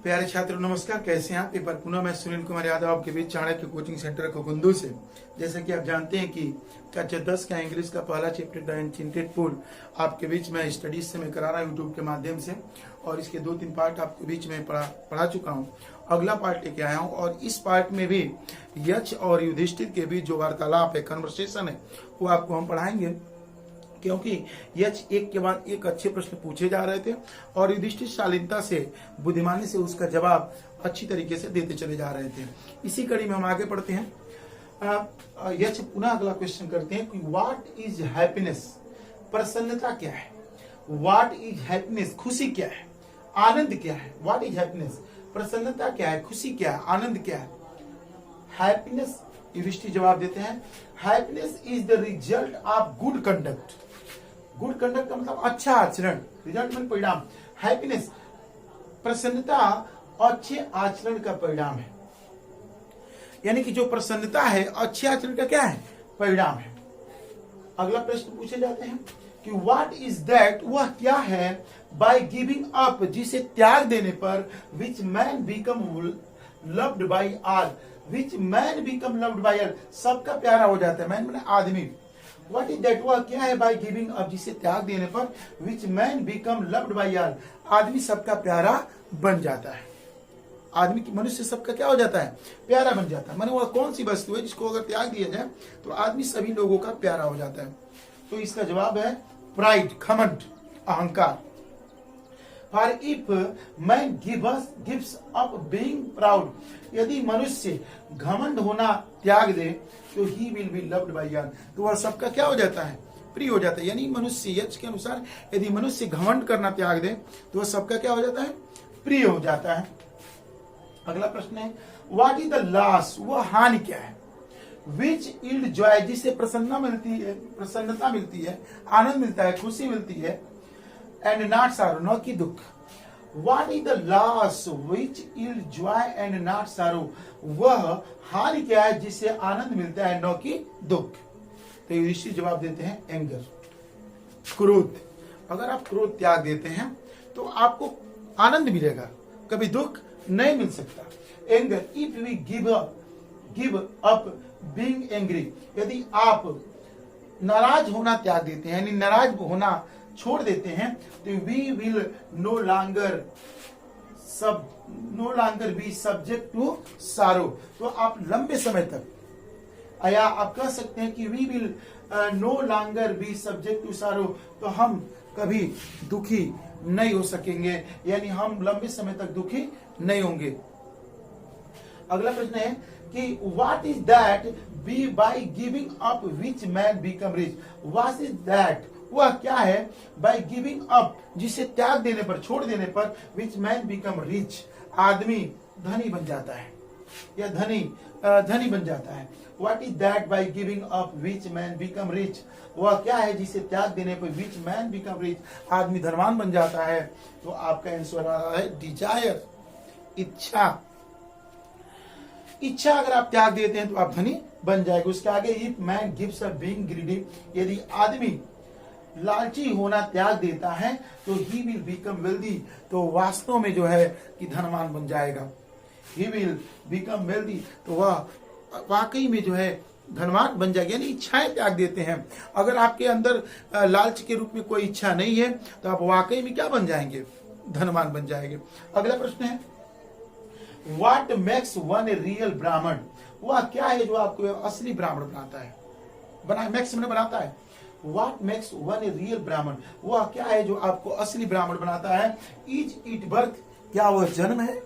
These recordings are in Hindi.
प्यारे छात्रों नमस्कार, कैसे हैं आप। एक बार पुनः मैं सुनील कुमार यादव आपके बीच चाणक्य कोचिंग सेंटर कोकुंदू से। जैसे कि आप जानते हैं कि कक्षा 10 का इंग्लिश का पहला चैप्टर द एनचेंटेड पूल आपके बीच में स्टडीज से मैं करा रहा हूँ यूट्यूब के माध्यम से, और इसके 2-3 पार्ट आपके बीच में पढ़ा चुका हूँ। अगला पार्ट लेके आया हूँ और इस पार्ट में भी यक्ष और युधिष्ठिर के बीच जो वार्तालाप है, कन्वर्सेशन है, वो आपको हम पढ़ाएंगे, क्योंकि यक्ष एक के बाद एक अच्छे प्रश्न पूछे जा रहे थे और युधिष्ठिर शालीनता से, बुद्धिमानी से उसका जवाब अच्छी तरीके से देते चले जा रहे थे। इसी कड़ी में हम आगे बढ़ते हैं। यक्ष पुनः अगला क्वेश्चन करते हैं कि व्हाट इज हैप्पीनेस, प्रसन्नता क्या है। व्हाट इज हैप्पीनेस, खुशी क्या है, आनंद क्या है। व्हाट इज हैप्पीनेस, प्रसन्नता क्या है, खुशी क्या है, आनंद क्या है। हैप्पीनेस, युधिष्ठिर जवाब देते हैं, happiness is the result of good conduct. Good conduct का मतलब अच्छा आचरण, रिजल्ट मतलब परिणाम। हैप्पीनेस, प्रसन्नता अच्छे आचरण का परिणाम है। यानी कि जो प्रसन्नता है अच्छे आचरण का क्या है, परिणाम है। अगला प्रश्न पूछे जाते हैं कि व्हाट इज दैट, वह क्या है, बाय गिविंग अप, जिसे त्याग देने पर, which man become loved by all. Which man become loved by all, सबका प्यारा हो जाता है। मैन माने आदमी। व्हाट इज दैट, वह क्या है, बाय गिविंग अप, जिसे त्याग देने पर, which man become loved by all, आदमी सबका प्यारा बन जाता है। आदमी की, मनुष्य सबका क्या हो जाता है, प्यारा बन जाता है। माने वह कौन सी वस्तु है जिसको अगर त्याग दिया जाए तो आदमी सभी लोगों का प्यारा हो जाता है। तो इसका जवाब है प्राइड, घमंड, अहंकार। For if man gives up being proud, यदि मनुष्य घमंड होना त्याग दे तो he will be loved by all, तो वह सबका क्या हो जाता है, प्रिय हो जाता है। यानी मनुष्य, यक्ष के अनुसार यदि मनुष्य घमंड करना त्याग दे तो वह सबका क्या हो जाता है, प्रिय हो जाता है। अगला प्रश्न है व्हाट इज द लॉस, वह हानि क्या है। विच इल्ड जॉय, जिससे प्रसन्नता मिलती है, आनंद मिलता है, खुशी मिलती है, एंड नॉट सारो, न कि दुख। What is the loss which yield Joy and not सारो, वह हानि क्या है जिससे आनंद मिलता है, न कि दुख। तो युधिष्ठिर जवाब देते हैं एंगर, क्रोध। अगर आप क्रोध त्याग देते हैं तो आपको आनंद मिलेगा, कभी दुख नहीं मिल सकता। Anger, if we give up being angry, यदि आप नाराज होना त्याग देते हैं, यानी नाराज होना छोड़ देते हैं, तो we will no longer be subject to sorrow, तो आप लंबे समय तक, या आप कह सकते हैं कि we will no longer be subject to sorrow, तो हम कभी दुखी नहीं हो सकेंगे, यानी हम लंबे समय तक दुखी नहीं होंगे। अगला प्रश्न है कि what is that be by giving up which man become rich. What is that, वह क्या है, बाय गिविंग अप, जिसे त्याग देने पर, छोड़ देने पर, विच मैन बिकम रिच, आदमी धनी बन जाता है, या धनी बन जाता है। What is that bye giving up which man become rich, वह क्या है जिसे त्याग देने पर, विच मैन बिकम रिच, आदमी धनवान बन जाता है। तो आपका आंसर आ रहा है डिजायर, इच्छा। इच्छा अगर आप त्याग देते हैं तो आप धनी बन जाएंगे। उसके आगे if man gives up being greedy, यदि आदमी लालची होना त्याग देता है तो ही विल बिकम वेल्दी, तो वास्तव में जो है कि धनवान बन जाएगा। ही विल बिकम वेल्दी, तो वह वाकई में जो है धनवान बन जाएगा। यानी इच्छाएं त्याग देते हैं। अगर आपके अंदर लालच के रूप में कोई इच्छा नहीं है तो आप वाकई में क्या बन जाएंगे, धनवान बन जाएंगे। अगला प्रश्न है what makes one a real ब्राह्मण, वह क्या है जो आपको असली ब्राह्मण बनाता है, मेक्स में बनाता है। What makes one a real ब्राह्मण, वह क्या है जो आपको असली ब्राह्मण बनाता है। इज इट बर्थ, क्या वह जन्म है,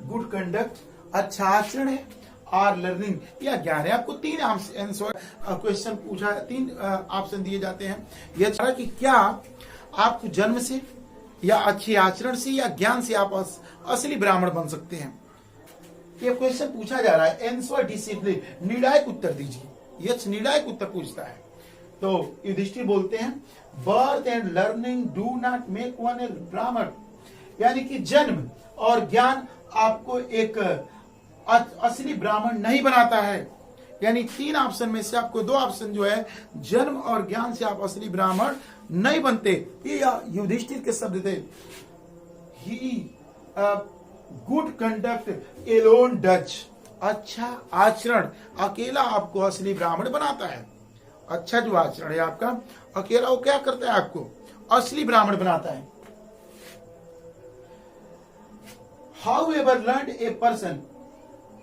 गुड कंडक्ट, अच्छा आचरण है, और लर्निंग, या ज्ञान है। आपको 3 आंसर क्वेश्चन पूछा, 3 ऑप्शन दिए जाते हैं। यह कि क्या आपको जन्म से, या अच्छे आचरण से, या ज्ञान से आप असली ब्राह्मण बन सकते हैं। यह क्वेश्चन पूछा जा रहा है। आंसर डिसिप्लिन, निर्णायक उत्तर दीजिए। यक्ष निर्णायक उत्तर पूछता है। तो युधिष्ठिर बोलते हैं birth and learning do not make one a Brahmin, यानी कि जन्म और ज्ञान आपको एक असली ब्राह्मण नहीं बनाता है। यानी 3 ऑप्शन में से आपको 2 ऑप्शन जो है, जन्म और ज्ञान से आप असली ब्राह्मण नहीं बनते। ये युधिष्ठिर के शब्द थे। ही गुड कंडक्ट एलोन डच, अच्छा आचरण अकेला आपको असली ब्राह्मण बनाता है। अच्छा जो आचरण है आपका अकेला, वो क्या करता है, आपको असली ब्राह्मण बनाता है। How ever learn a person,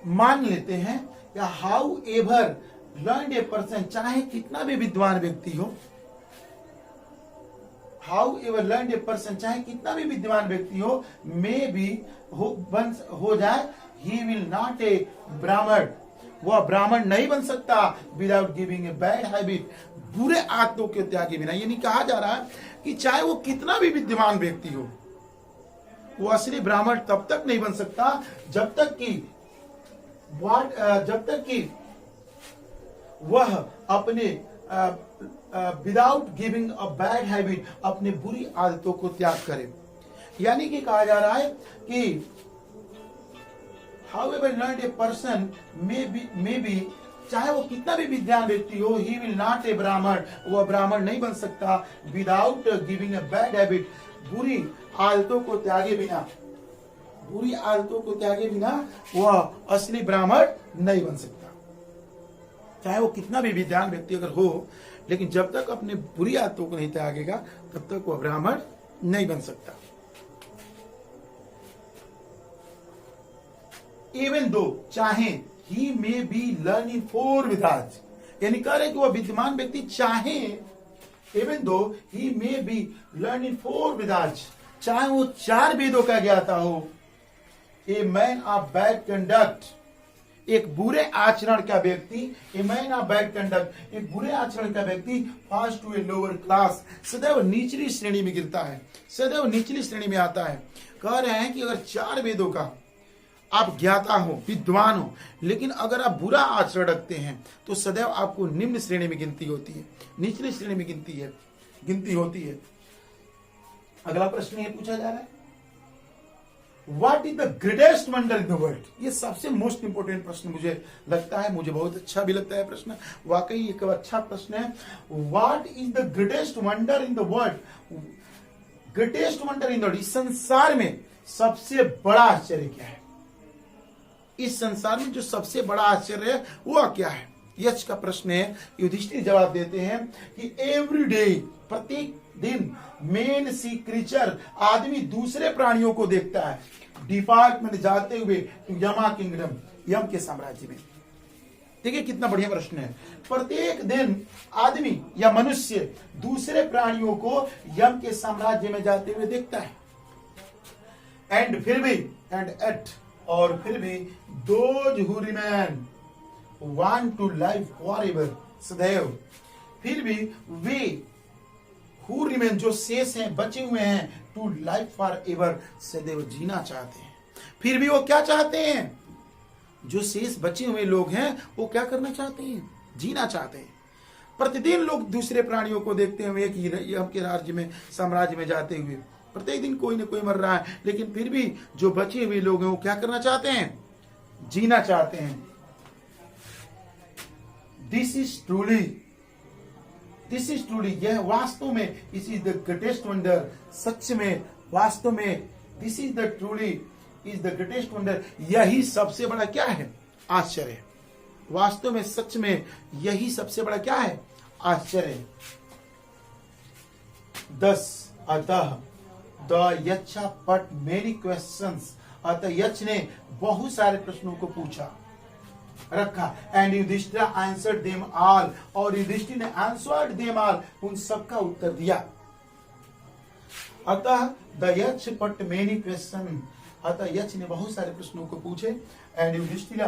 मान लेते हैं, या how ever learn a person, चाहे कितना भी विद्वान व्यक्ति हो, how ever learn a person, चाहे कितना भी विद्वान व्यक्ति हो, मे बी हो जाए, ही विल नॉट ए ब्राह्मण, वह ब्राह्मण नहीं बन सकता without giving a bad habit, बुरे आदतों के त्याग के बिना। ये नहीं कहा जा रहा है कि चाहे वो कितना भी विद्वान व्यक्ति हो, वो असली ब्राह्मण तब तक नहीं बन सकता जब तक कि वह अपने without giving a bad habit, अपने बुरी आदतों को त्याग करे। यानी कि कहा जा रहा है कि however learned a person may be, चाहे वो कितना भी विद्वान व्यक्ति हो, he will not a ब्राह्मण, वह ब्राह्मण नहीं बन सकता without giving a bad habit, बुरी आदतों को त्यागे बिना, बुरी आदतों को त्यागे बिना वह असली ब्राह्मण नहीं बन सकता। चाहे वो कितना भी विद्वान व्यक्ति अगर हो, लेकिन जब तक अपने बुरी आदतों को नहीं त्यागेगा तब तक वह ब्राह्मण नहीं बन सकता। Even though, चाहे, he may be learning 4 Vedas, यानी कह रहे कि वह विद्वान व्यक्ति चाहे, even though he may be learning 4 Vedas, चाहे वो 4 वेदों का ज्ञाता हो, a man of bad conduct, एक बुरे आचरण का व्यक्ति, a man of bad conduct, एक बुरे आचरण का व्यक्ति falls to a lower class, सदैव निचली श्रेणी में गिरता है, सदैव निचली श्रेणी में आता है। कह रहे हैं कि अगर 4 वेदों का आप ज्ञाता हो, विद्वान हो, लेकिन अगर आप बुरा आचरण रखते हैं तो सदैव आपको निम्न श्रेणी में गिनती होती है, निचली श्रेणी में गिनती होती है। अगला प्रश्न ये पूछा जा रहा है, what is the greatest wonder in the world. ये सबसे मोस्ट इंपोर्टेंट प्रश्न मुझे लगता है, मुझे बहुत अच्छा भी लगता है प्रश्न, वाकई एक अच्छा प्रश्न है। What is the greatest wonder in the world, greatest wonder in the world, इस संसार में सबसे बड़ा आश्चर्य क्या है, इस संसार में जो सबसे बड़ा आश्चर्य है वह क्या है। यक्ष का प्रश्न है। युधिष्ठिर जवाब देते हैं कि एवरी डे, प्रत्येक दिन, मेन सी क्रीचर, आदमी दूसरे प्राणियों को देखता है, डिपार्ट में जाते हुए यमा किंगडम, यम के साम्राज्य में। देखिए कितना बढ़िया प्रश्न है। प्रत्येक दिन आदमी या मनुष्य दूसरे प्राणियों को यम के साम्राज्य में जाते हुए देखता है, एंड एट और फिर भी those who remain want to live forever, सदैव, फिर भी वे who remain, जो शेष हैं, बचे हुए हैं, to live forever, सदैव जीना चाहते हैं। फिर भी वो क्या चाहते हैं, जो शेष बचे हुए लोग हैं वो क्या करना चाहते हैं, जीना चाहते हैं। प्रतिदिन लोग दूसरे प्राणियों को देखते हुए एक यम के राज्य में, साम्राज्य में जाते हुए, प्रत्येक दिन कोई न कोई मर रहा है, लेकिन फिर भी जो बचे हुए लोग हैं वो क्या करना चाहते हैं, जीना चाहते हैं। दिस इज ट्रूली, यह वास्तव में, this is the greatest wonder, सच में, वास्तव में, this is the truly is the greatest wonder, यही सबसे बड़ा क्या है, आश्चर्य। वास्तव में, सच में, यही सबसे बड़ा क्या है, आश्चर्य। 10 अतः द यक्षा पट मेनी क्वेश्चंस, अतः यक्ष ने बहुत सारे प्रश्नों को पूछा रखा, and Yudhishthira answered them all, और युधिष्ठिर ने आंसर्ड देम ऑल, उन सबका उत्तर दिया। अतः द यक्ष पट मेनी क्वेश्चन, अतः यक्ष ने बहुत सारे प्रश्नों को पूछे, and Yudhishthira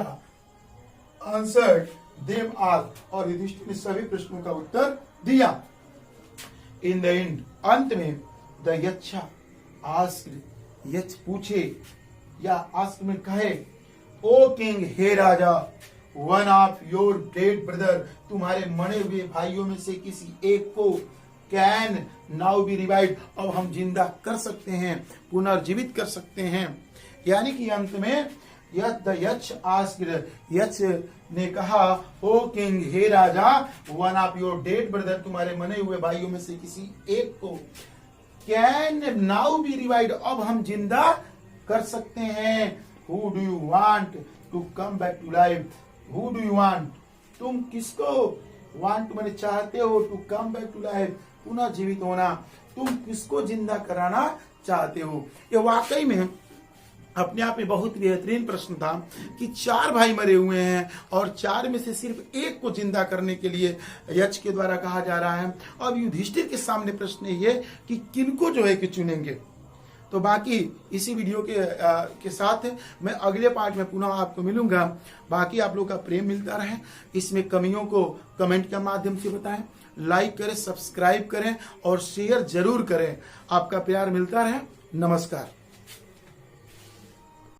answered them all, और युधिष्ठिर ने सभी प्रश्नों का उत्तर दिया। इन द एंड, अंत में, द यक्षा आस्क्ड, यक्ष पूछे या आस्क में कहे, ओ किंग, हे राजा, one of your dead brother, तुम्हारे मरे हुए भाइयों में से किसी एक को कैन नाउ बी रिवाइव, अब हम जिंदा कर सकते हैं, पुनर्जीवित कर सकते हैं। यानी कि अंत में यक्ष आस्क्ड, यक्ष ने कहा, ओ किंग, हे राजा, one of your dead brother, तुम्हारे मरे हुए भाइयों में से किसी एक को कैन नाउ बी रिवाइव, अब हम जिंदा कर सकते हैं। Who do you want to come back to life? Who do you want? तुम किसको वांट मैंने चाहते हो to come back to life, पुनः जीवित होना? तुम किसको जिंदा कराना चाहते हो? ये वाकई में अपने आप में बहुत बेहतरीन प्रश्न था कि 4 भाई मरे हुए हैं और 4 में से सिर्फ एक को जिंदा करने के लिए यक्ष के द्वारा कहा जा रहा है। अब युधिष्ठिर के सामने प्रश्न ये कि किनको जो है कि चुनेंगे। तो बाकी इसी वीडियो के साथ मैं अगले पार्ट में पुनः आपको मिलूंगा। बाकी आप लोग का प्रेम मिलता रहे, इसमें कमियों को कमेंट के माध्यम से बताएं, लाइक करें, सब्सक्राइब करें और शेयर जरूर करें। आपका प्यार मिलता रहे। नमस्कार।